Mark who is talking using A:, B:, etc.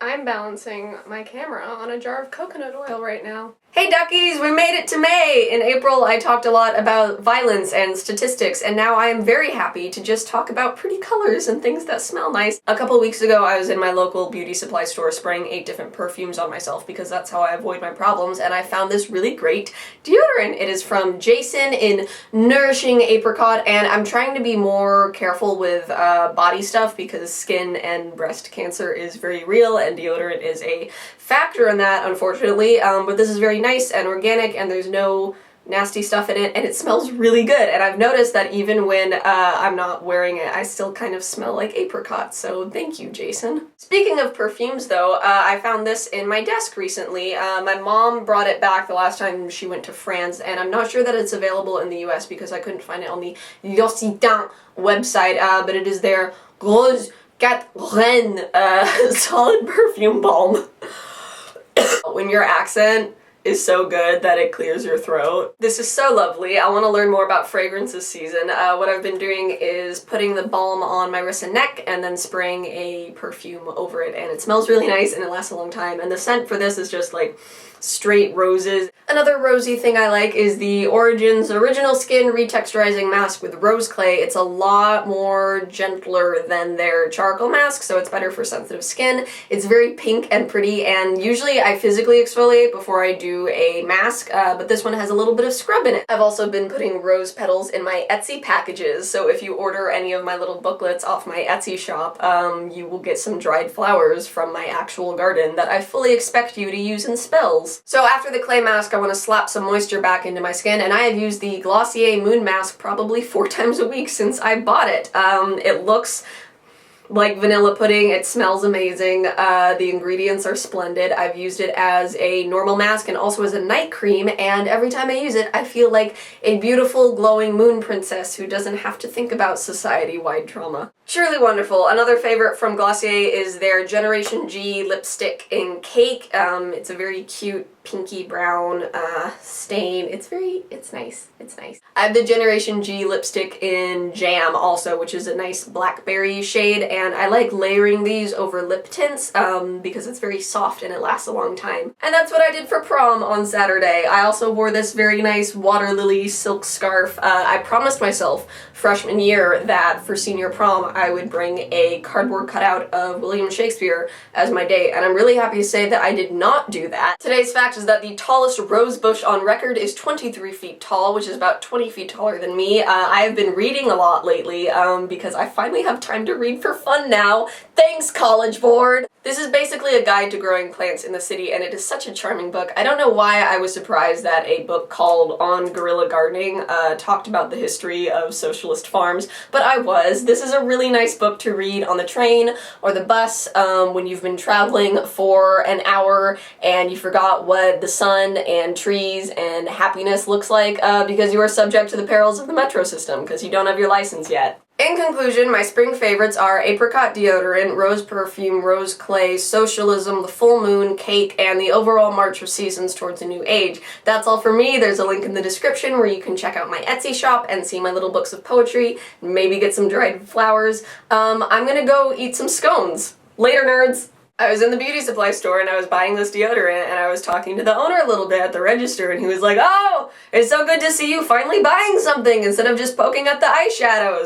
A: I'm balancing my camera on a jar of coconut oil right now. Hey duckies, we made it to May! In April I talked a lot about violence and statistics, and now I am very happy to just talk about pretty colors and things that smell nice. A couple weeks ago I was in my local beauty supply store spraying 8 different perfumes on myself because that's how I avoid my problems, and I found this really great deodorant. It is from Jason in Nourishing Apricot, and I'm trying to be more careful with body stuff because skin and breast cancer is very real and deodorant is a factor in that, unfortunately, but this is very nice and organic and there's no nasty stuff in it and it smells really good, and I've noticed that even when I'm not wearing it I still kind of smell like apricot, so thank you, Jason. Speaking of perfumes though, I found this in my desk recently. My mom brought it back the last time she went to France, and I'm not sure that it's available in the US because I couldn't find it on the glossier website, but it is their Rose 4 Reines solid perfume balm. When your accent is so good that it clears your throat. This is so lovely. I want to learn more about fragrance this season. What I've been doing is putting the balm on my wrist and neck and then spraying a perfume over it, and it smells really nice and it lasts a long time, and the scent for this is just like straight roses. Another rosy thing I like is the Origins Original Skin Retexturizing Mask with Rose Clay. It's a lot more gentler than their charcoal mask, so it's better for sensitive skin. It's very pink and pretty, and usually I physically exfoliate before I do a mask, but this one has a little bit of scrub in it. I've also been putting rose petals in my Etsy packages, so if you order any of my little booklets off my Etsy shop, you will get some dried flowers from my actual garden that I fully expect you to use in spells. So after the clay mask, I want to slap some moisture back into my skin, and I have used the Glossier Moon Mask probably 4 times a week since I bought it. It looks like vanilla pudding, it smells amazing, the ingredients are splendid. I've used it as a normal mask and also as a night cream, and every time I use it I feel like a beautiful glowing moon princess who doesn't have to think about society-wide trauma. Truly wonderful. Another favorite from Glossier is their Generation G lipstick in Cake. It's a very cute pinky brown stain. It's nice. It's nice. I have the Generation G lipstick in Jam also, which is a nice blackberry shade, and I like layering these over lip tints because it's very soft and it lasts a long time. And that's what I did for prom on Saturday. I also wore this very nice water lily silk scarf. I promised myself freshman year that for senior prom I would bring a cardboard cutout of William Shakespeare as my date, and I'm really happy to say that I did not do that. Today's fact is that the tallest rose bush on record is 23 feet tall, which is about 20 feet taller than me. I have been reading a lot lately because I finally have time to read for fun now. Thanks, College Board! This is basically a guide to growing plants in the city, and it is such a charming book. I don't know why I was surprised that a book called On Guerrilla Gardening talked about the history of socialist farms, but I was. This is a really nice book to read on the train or the bus when you've been traveling for an hour and you forgot what the sun and trees and happiness looks like because you are subject to the perils of the metro system because you don't have your license yet. In conclusion, my spring favorites are apricot deodorant, rose perfume, rose clay, socialism, the full moon, cake, and the overall march of seasons towards a new age. That's all for me. There's a link in the description where you can check out my Etsy shop and see my little books of poetry, maybe get some dried flowers. I'm gonna go eat some scones. Later, nerds! I was in the beauty supply store and I was buying this deodorant and I was talking to the owner a little bit at the register, and he was like, "Oh, it's so good to see you finally buying something instead of just poking at the eyeshadows."